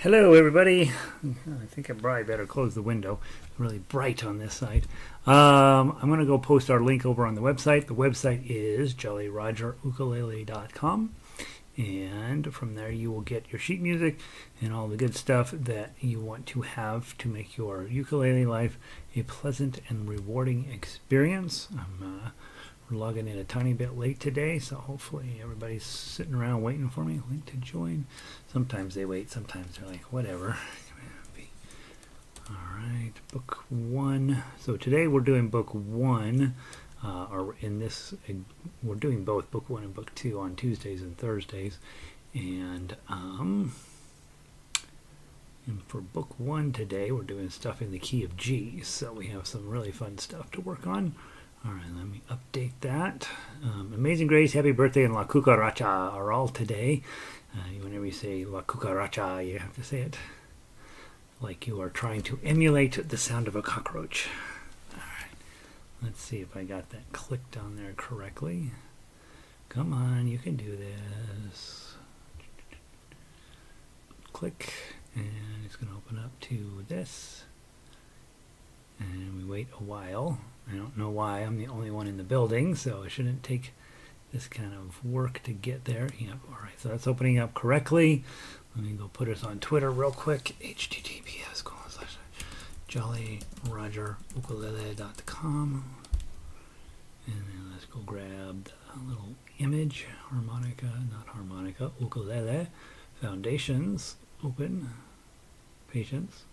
Hello, everybody. I think I probably better close the window. It's really bright on this side. I'm going to go post our link over on the website. The website is jollyrogerukulele.com. And from there you will get your sheet music and all the good stuff that you want to have to make your ukulele life a pleasant and rewarding experience. I'm logging in a tiny bit late today, so hopefully everybody's sitting around waiting for me. Link to join. Sometimes they wait, sometimes they're like, whatever. Alright, book one. So today we're doing book one, we're doing both book one and book two on Tuesdays and Thursdays. And for book one today, we're doing stuff in the key of G. So we have some really fun stuff to work on. All right, let me update that. Amazing Grace, Happy Birthday, and La Cucaracha are all today. Whenever you say La Cucaracha, you have to say it like you are trying to emulate the sound of a cockroach. All right, let's see if I got that clicked on there correctly. Come on, you can do this. Click, and it's going to open up to this. And we wait a while. I don't know why. I'm the only one in the building, so it shouldn't take this kind of work to get there. Yep. All right. So that's opening up correctly. Let me go put us on Twitter real quick. https://jollyrogerukulele.com. And then let's go grab the little image. Harmonica, not harmonica. Ukulele. Foundations. Open. Patience.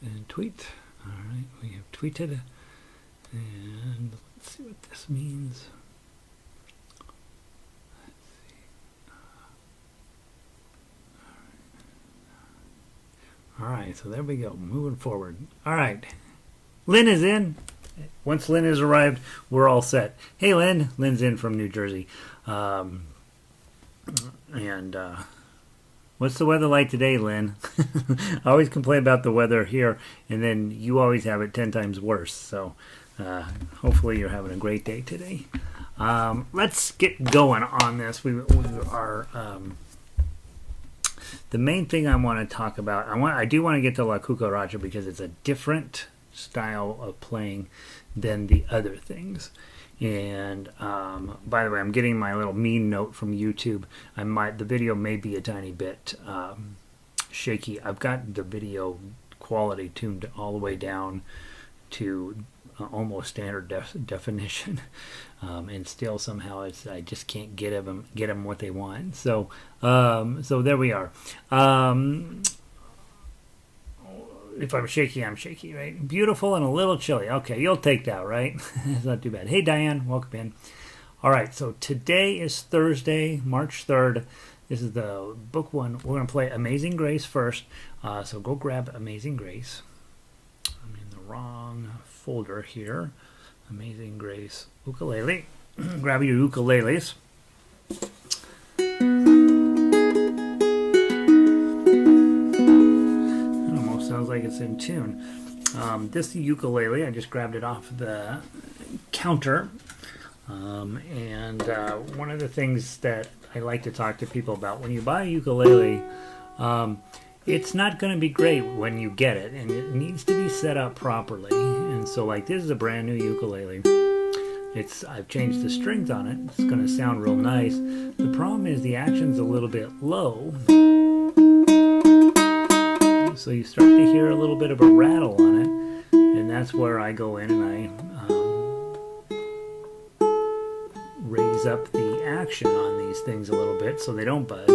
And tweet. All right. We have tweeted. And let's see what this means. Let's see. All right, so there we go. Moving forward. All right. Lynn is in. Once Lynn has arrived, we're all set. Hey, Lynn. Lynn's in from New Jersey. What's the weather like today, Lynn? I always complain about the weather here, and then you always have it 10 times worse. So hopefully you're having a great day today. Let's get going on this. We are the main thing I want to talk about. I do want to get to La Cucaracha because it's a different style of playing than the other things. And by the way, I'm getting my little mean note from YouTube. The video may be a tiny bit shaky. I've got the video quality tuned all the way down to almost standard definition, and still somehow I just can't get them what they want. So there we are. If I'm shaky, I'm shaky, right? Beautiful and a little chilly. Okay, you'll take that, right? It's not too bad. Hey, Diane, welcome in. All right, so today is Thursday, March 3rd. This is the book one. We're going to play Amazing Grace first. So go grab Amazing Grace. I'm in the wrong folder here. Amazing Grace ukulele. Grab your ukuleles. Sounds like it's in tune. This ukulele, I just grabbed it off the counter. And one of the things that I like to talk to people about, when you buy a ukulele, it's not going to be great when you get it, and it needs to be set up properly. And so, like, this is a brand new ukulele. I've changed the strings on it. It's going to sound real nice. The problem is the action's a little bit low. So you start to hear a little bit of a rattle on it, and that's where I go in and I raise up the action on these things a little bit so they don't buzz.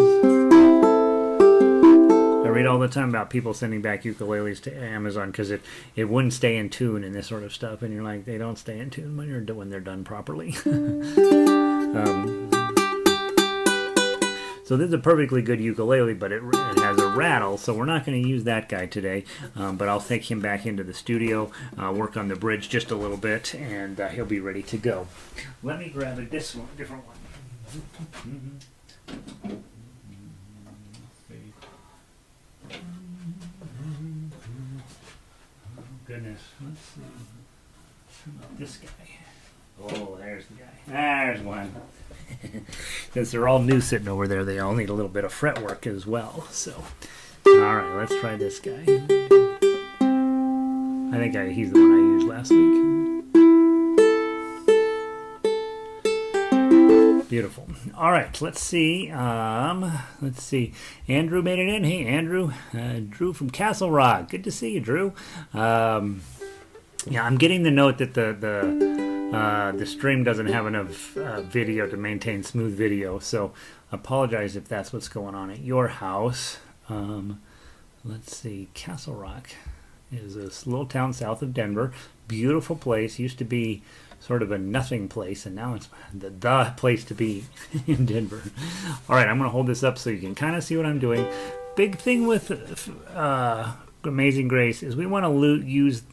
I read all the time about people sending back ukuleles to Amazon because it wouldn't stay in tune and this sort of stuff, and you're like, they don't stay in tune when they're done properly. So this is a perfectly good ukulele, but it has a rattle, so we're not going to use that guy today. But I'll take him back into the studio, work on the bridge just a little bit, and he'll be ready to go. Let me grab different one. Goodness, let's see. This guy. Oh, there's the guy. There's one. Because they're all new sitting over there, they all need a little bit of fretwork as well. So All right, let's try this guy. I think he's the one I used last week. Beautiful. All right, let's see. Let's see. Andrew made it in. Hey, Andrew. Drew from Castle Rock. Good to see you, Drew. Yeah, I'm getting the note that the stream doesn't have enough video to maintain smooth video, so apologize if that's what's going on at your house. Let's see. Castle Rock is this little town south of Denver. Beautiful place. Used to be sort of a nothing place, and now it's the place to be in Denver. All right, I'm going to hold this up so you can kind of see what I'm doing. Big thing with Amazing Grace is we want to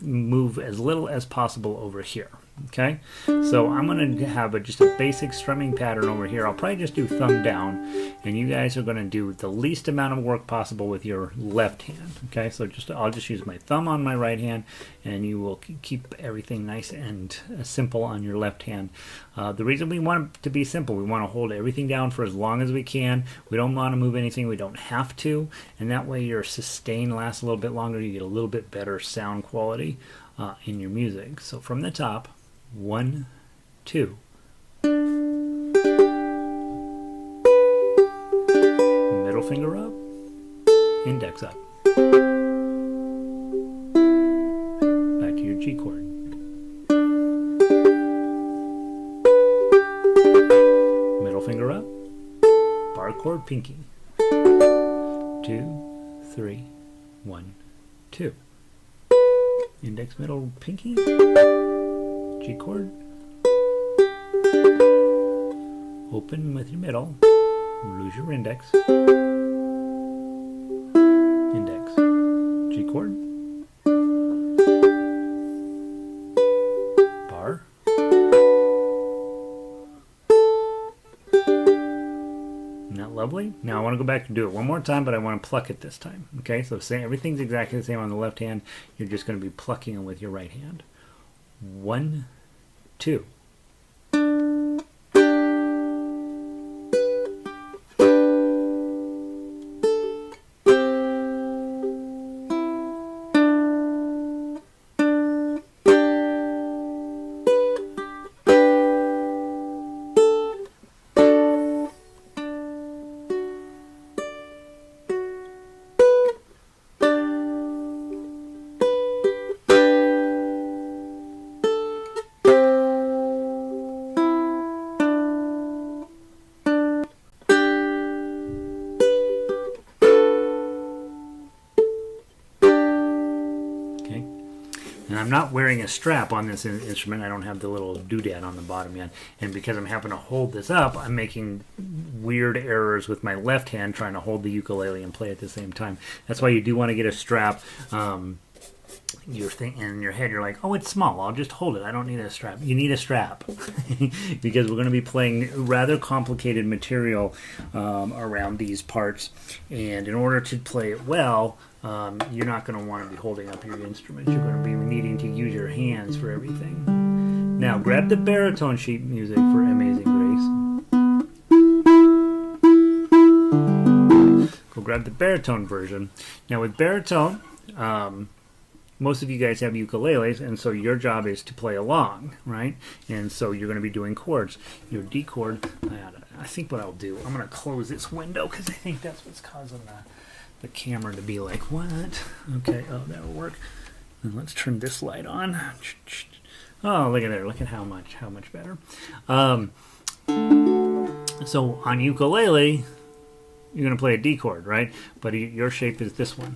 move as little as possible over here. Okay, so I'm going to have just a basic strumming pattern over here. I'll probably just do thumb down, and you guys are going to do the least amount of work possible with your left hand. Okay, so I'll just use my thumb on my right hand, and you will keep everything nice and simple on your left hand. The reason we want it to be simple, we want to hold everything down for as long as we can. We don't want to move anything we don't have to, and that way your sustain lasts a little bit longer. You get a little bit better sound quality in your music. So from the top, 1, 2. Middle finger up, index up. Back to your G chord. Middle finger up, bar chord, pinky. 2, 3, 1, 2. Index, middle, pinky. G chord, open with your middle, lose your index, index, G chord, bar, isn't that lovely? Now I want to go back and do it one more time, but I want to pluck it this time. Okay, so everything's exactly the same on the left hand. You're just going to be plucking it with your right hand. 1, 2. And I'm not wearing a strap on this instrument. I don't have the little doodad on the bottom yet. And because I'm having to hold this up, I'm making weird errors with my left hand trying to hold the ukulele and play at the same time. That's why you do want to get a strap. You're thinking in your head, you're like, oh, it's small. I'll just hold it. I don't need a strap. You need a strap because we're going to be playing rather complicated material around these parts. And in order to play it well, you're not going to want to be holding up your instrument. You're going to be needing to use your hands for everything. Now, grab the baritone sheet music for Amazing Grace. Go grab the baritone version. Now, with baritone, most of you guys have ukuleles, and so your job is to play along, right? And so you're going to be doing chords. Your D chord, I think what I'll do, I'm going to close this window because I think that's what's causing the camera to be like, what? Okay, oh, that'll work. And let's turn this light on. Oh, look at there. Look at how much better. So on ukulele, you're going to play a D chord, right? But your shape is this one.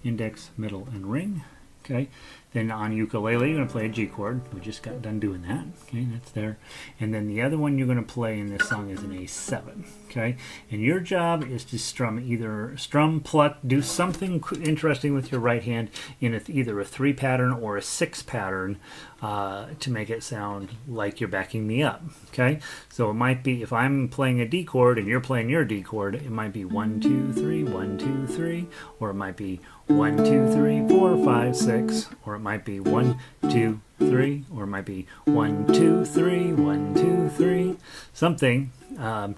Index, middle, and ring. Okay. Then on ukulele, you're going to play a G chord. We just got done doing that. Okay, that's there. And then the other one you're going to play in this song is an A7. Okay. And your job is to strum, pluck, do something interesting with your right hand in either a 3 pattern or a 6 pattern to make it sound like you're backing me up. Okay. So it might be, if I'm playing a D chord and you're playing your D chord, it might be 1, 2, 3, 1, 2, 3, or it might be 1, 2, 3, 4, 5, 6, or it might be 1, 2, 3, or it might be 1, 2, 3, 1, 2, 3, something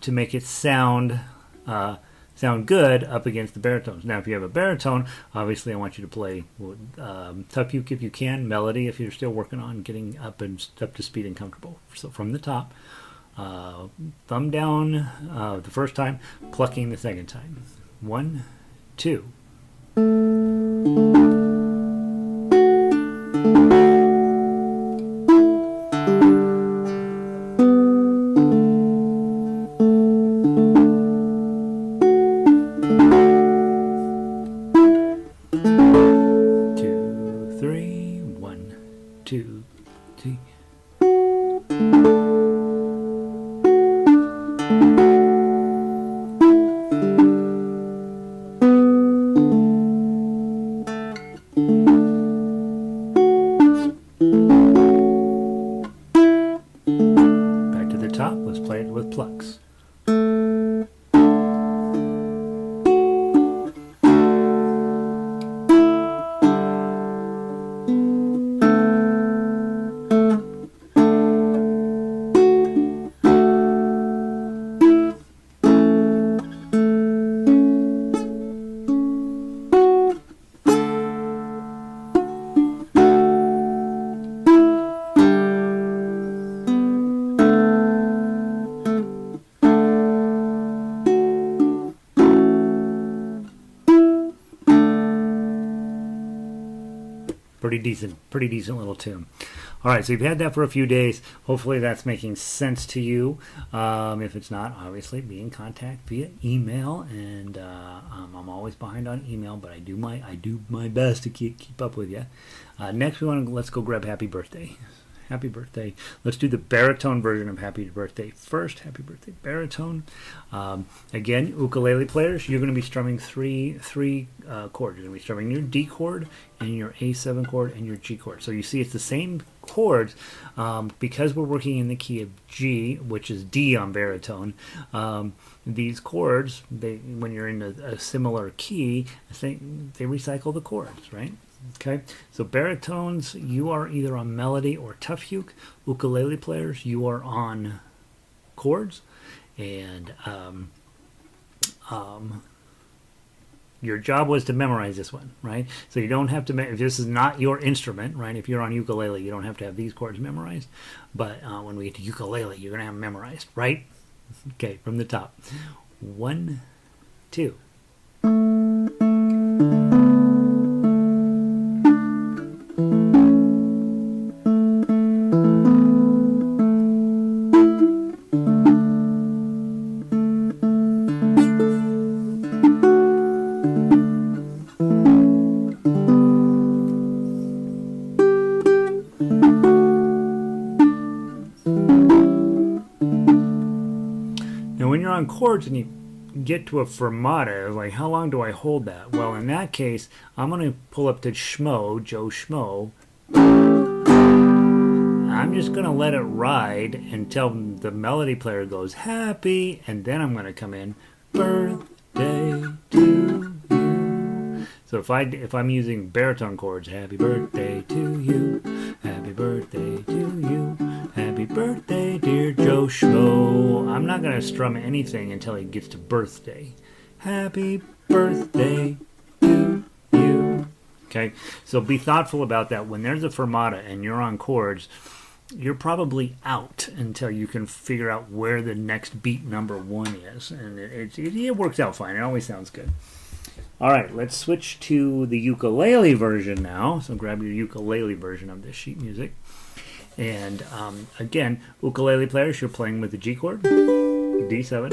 to make it sound sound good up against the baritones. Now, if you have a baritone, obviously I want you to play tough uke if you can, melody if you're still working on getting up to speed and comfortable. So from the top, thumb down the first time, plucking the second time. 1, 2. Let's play it with plucks. Pretty decent little tune. All right, so you've had that for a few days. Hopefully that's making sense to you. If it's not, obviously be in contact via email, and I'm always behind on email, but I do my best to keep up with you. Next, let's go grab Happy Birthday. Happy Birthday. Let's do the baritone version of Happy Birthday first. Happy Birthday baritone. Again, ukulele players, you're going to be strumming three chords. You're going to be strumming your D chord and your A7 chord and your G chord. So you see it's the same chords because we're working in the key of G, which is D on baritone. These chords, when you're in a similar key, they recycle the chords, right? Okay, so baritones, you are either on melody or tough uke. Ukulele players, you are on chords, and your job was to memorize this one, right? So you don't have to, if this is not your instrument, right? If you're on ukulele, you don't have to have these chords memorized, but when we get to ukulele, you're going to have them memorized, right? Okay, from the top. 1, 2. On chords and you get to a fermata, like how long do I hold that? Well, in that case, I'm going to pull up to Schmo, Joe Schmo. I'm just going to let it ride until the melody player goes happy, and then I'm going to come in birthday to you. So if I'm using baritone chords, happy birthday to you, happy birthday to you, happy birthday dear Joe Schmo. I'm not going to strum anything until he gets to birthday. Happy birthday to you. Okay, so be thoughtful about that. When there's a fermata and you're on chords, you're probably out until you can figure out where the next beat number 1 is. And it works out fine. It always sounds good. All right, let's switch to the ukulele version now. So grab your ukulele version of this sheet music. And again, ukulele players, you're playing with the G chord, D7,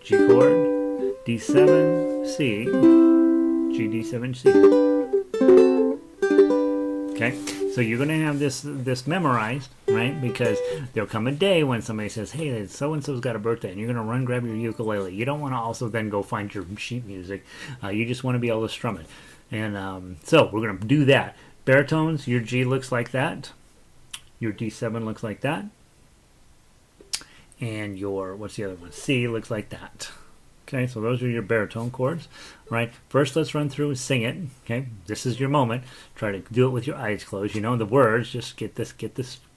G chord, D7, C, G, D7, C. Okay, so you're going to have this memorized, right? Because there'll come a day when somebody says, hey, so-and-so's got a birthday, and you're going to run grab your ukulele. You don't want to also then go find your sheet music. You just want to be able to strum it. And so we're going to do that. Baritones, your G looks like that. Your D7 looks like that. And your, what's the other one? C looks like that. Okay, so those are your baritone chords, right? First, let's run through and sing it. Okay, this is your moment. Try to do it with your eyes closed. You know the words. Just get this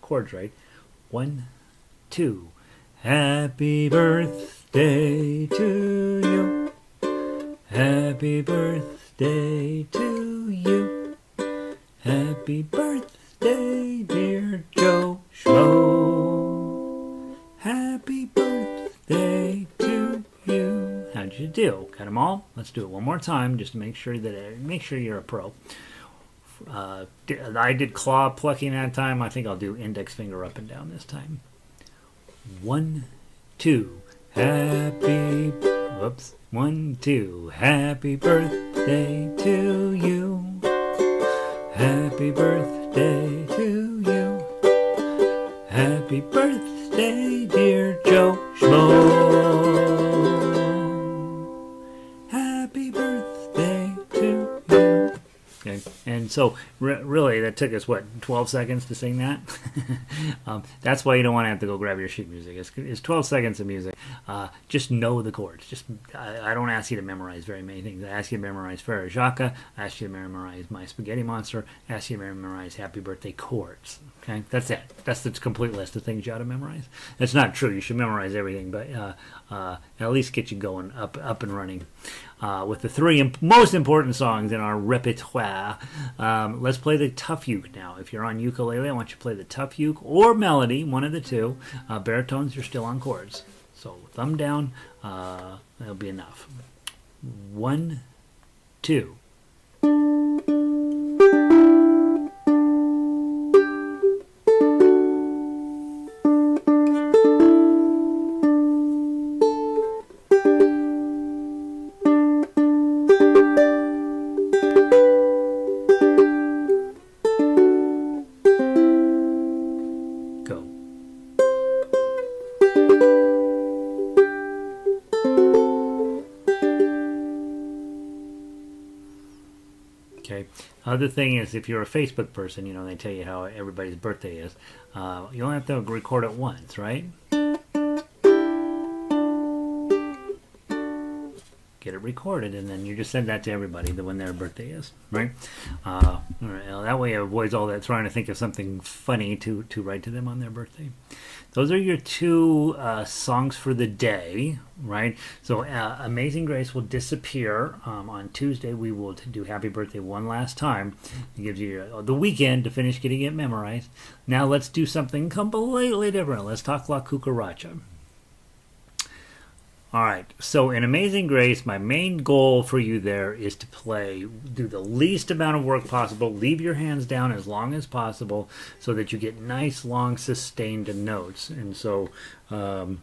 chords right. 1, 2. Happy birthday birthday to you. Happy birthday to you. Happy birthday, dear Joe Schmo. Happy birthday to you. How'd you do? Got them all? Let's do it one more time just to make sure you're a pro. I did claw plucking that time. I think I'll do index finger up and down this time. 1, 2. Happy. Whoops. 1, 2. Happy birthday to you. Happy birthday to you. Happy birthday, dear Joe Schmo. Happy birthday to you. Okay. And so, really, that took us, 12 seconds to sing that? That's why you don't want to have to go grab your sheet music. It's 12 seconds of music. Just know the chords. I don't ask you to memorize very many things. I ask you to memorize Frere Jacques. I ask you to memorize My Spaghetti Monster. I ask you to memorize Happy Birthday chords. Okay? That's it. That's the complete list of things you ought to memorize. That's not true. You should memorize everything, but at least get you going up and running. With the 3 most important songs in our repertoire. Let's play the tough uke now. If you're on ukulele, I want you to play the tough uke or melody, one of the two. Baritones, you're still on chords. So thumb down, that'll be enough. 1, 2. Okay. Other thing is, if you're a Facebook person, they tell you how everybody's birthday is. You only have to record it once, right? Get it recorded, and then you just send that to everybody when their birthday is, right? That way it avoids all that trying to think of something funny to write to them on their birthday. Those are your 2 songs for the day, right? So Amazing Grace will disappear. On Tuesday, we will do Happy Birthday one last time. It gives you the weekend to finish getting it memorized. Now let's do something completely different. Let's talk La Cucaracha. All right, so in Amazing Grace, my main goal for you there is to do the least amount of work possible, leave your hands down as long as possible so that you get nice, long, sustained notes. And so, Amazing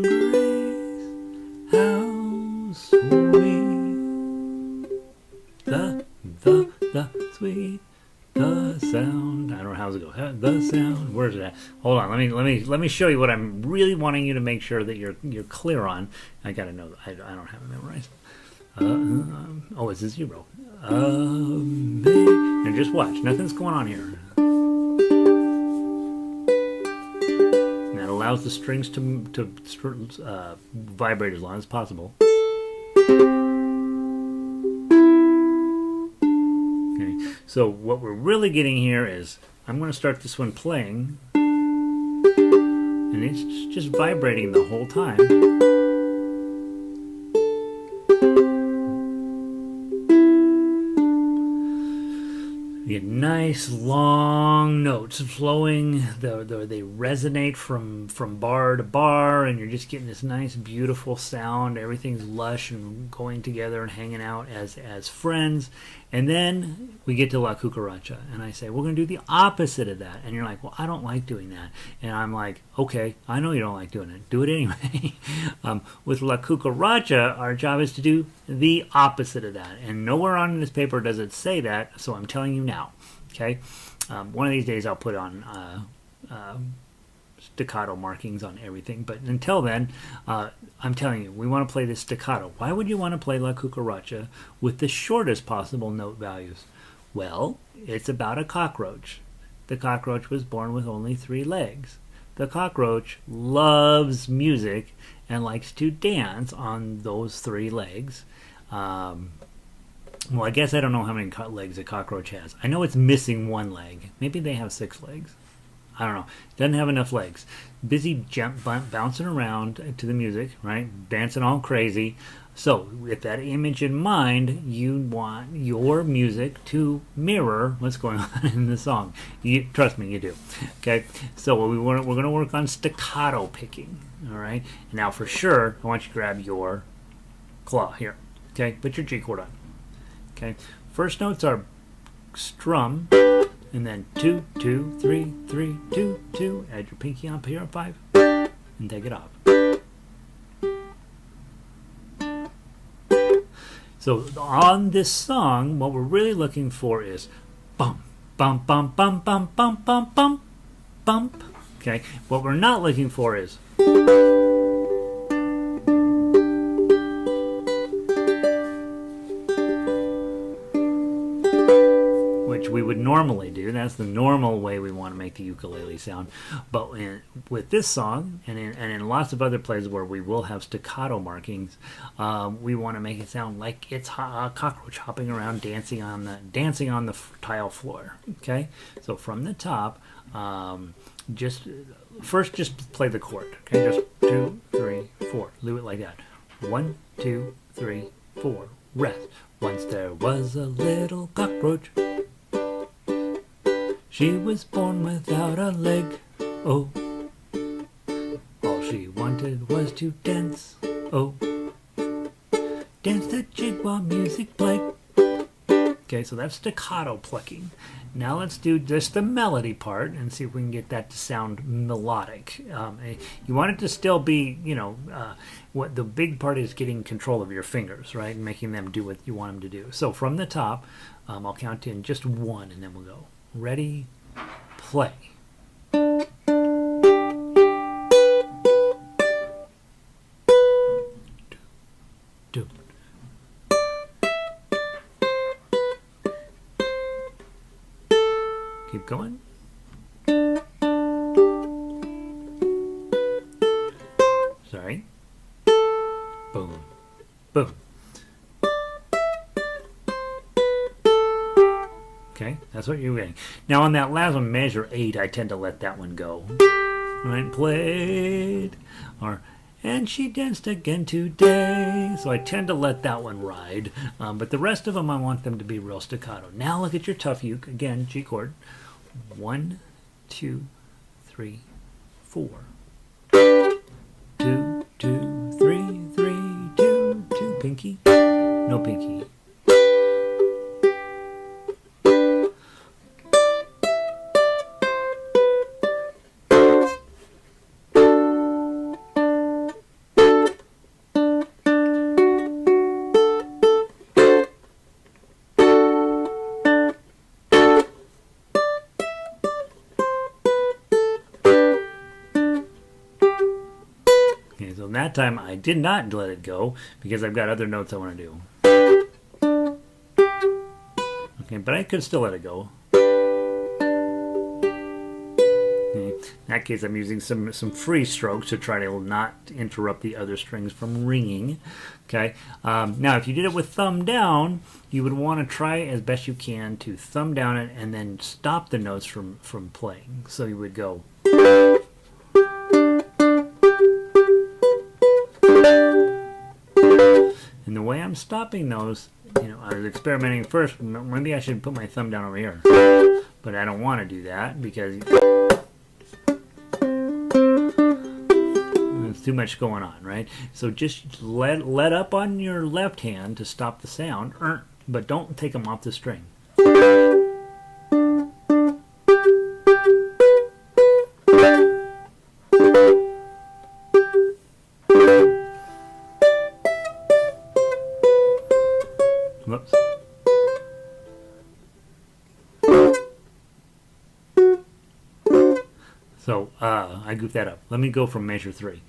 Grace, how sweet, the sweet. The sound. I don't know how's it go. The sound. Where's it at? Hold on. Let me show you what I'm really wanting you to make sure that you're clear on. I gotta know. I don't have it memorized. It's a 0. And just watch. Nothing's going on here. And that allows the strings to vibrate as long as possible. So what we're really getting here is, I'm going to start this one playing, and it's just vibrating the whole time. You get nice long notes flowing. They resonate from bar to bar, and you're just getting this nice, beautiful sound. Everything's lush and going together and hanging out as friends. And then we get to La Cucaracha, and I say, we're going to do the opposite of that. And you're like, well, I don't like doing that. And I'm like, okay, I know you don't like doing it. Do it anyway. With La Cucaracha, our job is to do the opposite of that. And nowhere on this paper does it say that, so I'm telling you now. Okay? One of these days I'll put on staccato markings on everything. But until then, I'm telling you, we want to play this staccato. Why would you want to play La Cucaracha with the shortest possible note values? Well, it's about a cockroach. The cockroach was born with only 3 legs. The cockroach loves music and likes to dance on those 3 legs. Well, I guess I don't know how many legs a cockroach has. I know it's missing 1 leg. Maybe they have 6 legs. I don't know. Doesn't have enough legs. Busy bouncing around to the music, right? Dancing all crazy. So, with that image in mind, you want your music to mirror what's going on in the song. Trust me, you do. Okay, so we're going to work on staccato picking. All right, and now for sure, I want you to grab your claw here. Okay, put your G chord on. Okay, first notes are strum, and then 2, 2, 3, 3, 2, 2. Add your pinky on here on 5, and take it off. So on this song, what we're really looking for is bump, bump, bump, bump, bump, bump, bump, bump, bump. Okay. What we're not looking for is which we would normally do. That's the normal way we want to make the ukulele sound. But with this song, and in lots of other places where we will have staccato markings, we want to make it sound like it's a cockroach hopping around, dancing on the tile floor. Okay, so from the top, just play the chord. Okay, just 2, 3, 4. Do it like that. 1, 2, 3, 4. Rest. Once there was a little cockroach. She was born without a leg, oh. All she wanted was to dance, oh. Dance the jig while music played. Okay, so that's staccato plucking. Now let's do just the melody part and see if we can get that to sound melodic. You want it to still be, what the big part is getting control of your fingers, right? And making them do what you want them to do. So from the top, I'll count in just 1 and then we'll go. Ready, play. Do. Keep going. Sorry. Boom. Boom. Okay, that's what you're getting. Now on that last one, measure 8, I tend to let that one go. Right, played. And she danced again today. So I tend to let that one ride. But the rest of them, I want them to be real staccato. Now look at your tough uke. Again, G chord. 1, 2, 3, 4. 2, 2, 3, 3, 2, 2. Pinky. No pinky. So that time I did not let it go because I've got other notes I want to do. Okay, but I could still let it go. Okay. In that case, I'm using some free strokes to try to not interrupt the other strings from ringing. Okay. Now, if you did it with thumb down, you would want to try as best you can to thumb down it and then stop the notes from playing. So you would go. And the way I'm stopping those, I was experimenting first. Maybe I should put my thumb down over here. But I don't want to do that because there's too much going on, right? So just let up on your left hand to stop the sound, but don't take them off the string. Whoops. So I goofed that up. Let me go from measure 3.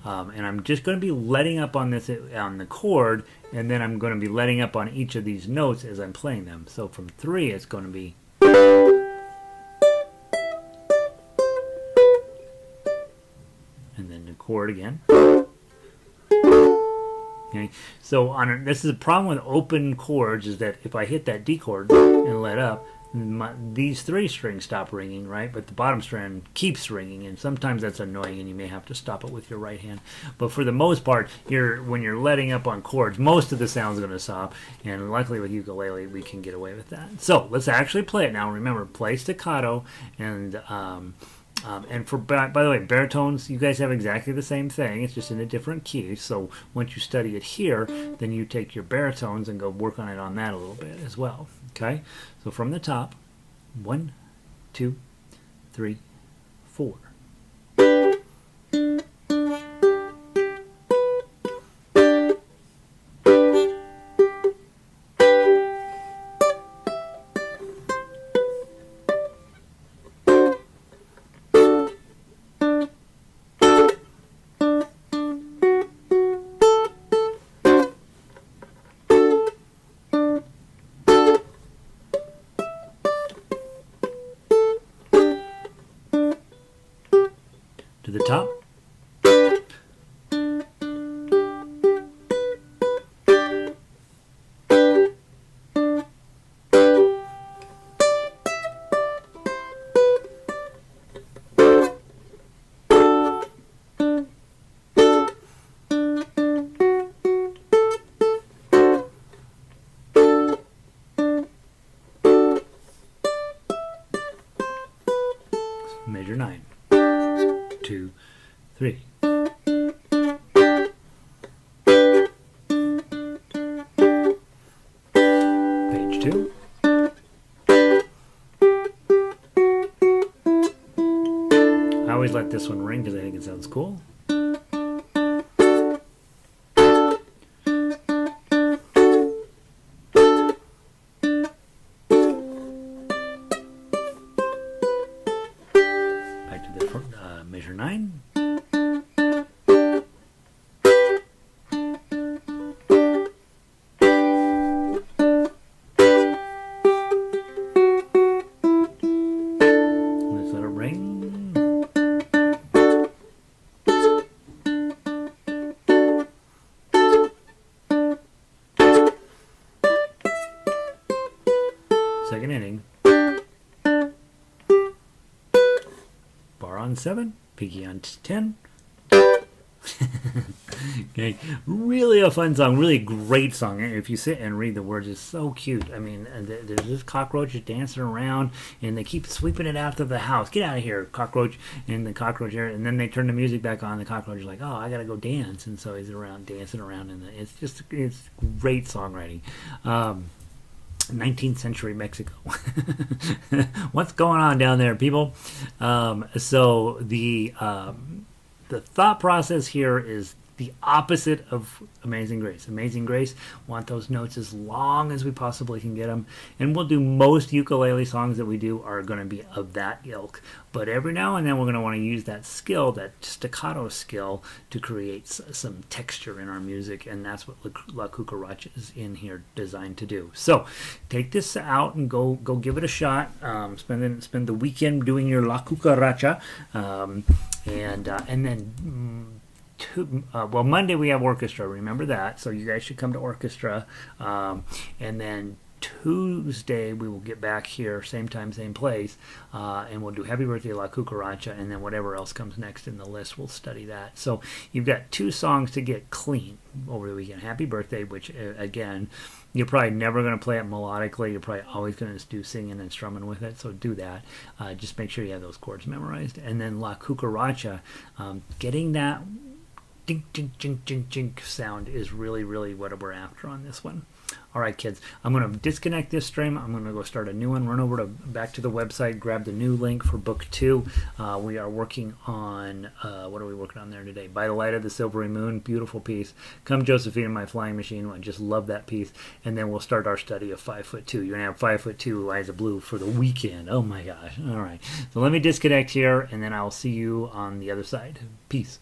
And I'm just going to be letting up on this on the chord, and then I'm going to be letting up on each of these notes as I'm playing them. So from 3, it's going to be. And then the chord again. Okay. So this is a problem with open chords is that if I hit that D chord and let up, these three strings stop ringing, right? But the bottom string keeps ringing, and sometimes that's annoying, and you may have to stop it with your right hand. But for the most part, when you're letting up on chords, most of the sound's going to stop, and luckily with ukulele, we can get away with that. So let's actually play it now. Remember, play staccato, and by the way, baritones, you guys have exactly the same thing. It's just in a different key. So once you study it here, then you take your baritones and go work on it on that a little bit as well. Okay? So from the top, 1, 2, 3, 4. To the top. Measure 9. 2, 3. Page 2. I always let this one ring because I think it sounds cool. Back to the measure 9. Let's let it ring. Second inning. Bar on 7, Piggy on 10. Okay, really a fun song, really great song. If you sit and read the words, it's so cute. I mean, there's this cockroach dancing around, and they keep sweeping it out of the house. Get out of here, cockroach! And the cockroach here, and then they turn the music back on. The cockroach is like, "Oh, I gotta go dance," and so he's around dancing around, and it's great songwriting. 19th century Mexico. What's going on down there, people? So the thought process here is the opposite of Amazing Grace. Amazing Grace, want those notes as long as we possibly can get them. And we'll do most ukulele songs that we do are going to be of that ilk. But every now and then we're going to want to use that skill, that staccato skill, to create some texture in our music. And that's what La Cucaracha is in here designed to do. So take this out and go give it a shot. Spend the weekend doing your La Cucaracha. And then... Monday we have orchestra, remember that, so you guys should come to orchestra, and then Tuesday we will get back here, same time, same place, and we'll do Happy Birthday La Cucaracha, and then whatever else comes next in the list, we'll study that. So you've got 2 songs to get clean over the weekend. Happy Birthday, which again, you're probably never going to play it melodically. You're probably always going to do singing and strumming with it, so do that. Just make sure you have those chords memorized. And then La Cucaracha, getting that dink, dink, dink, dink, dink sound is really, really what we're after on this one. All right, kids, I'm going to disconnect this stream. I'm going to go start a new one, run over back to the website, grab the new link for book 2. We are working on, what are we working on there today? By the Light of the Silvery Moon, beautiful piece. Come Josephine, My Flying Machine. I just love that piece. And then we'll start our study of 5'2". You're going to have 5'2", Eyes of Blue for the weekend. Oh my gosh. All right. So let me disconnect here, and then I'll see you on the other side. Peace.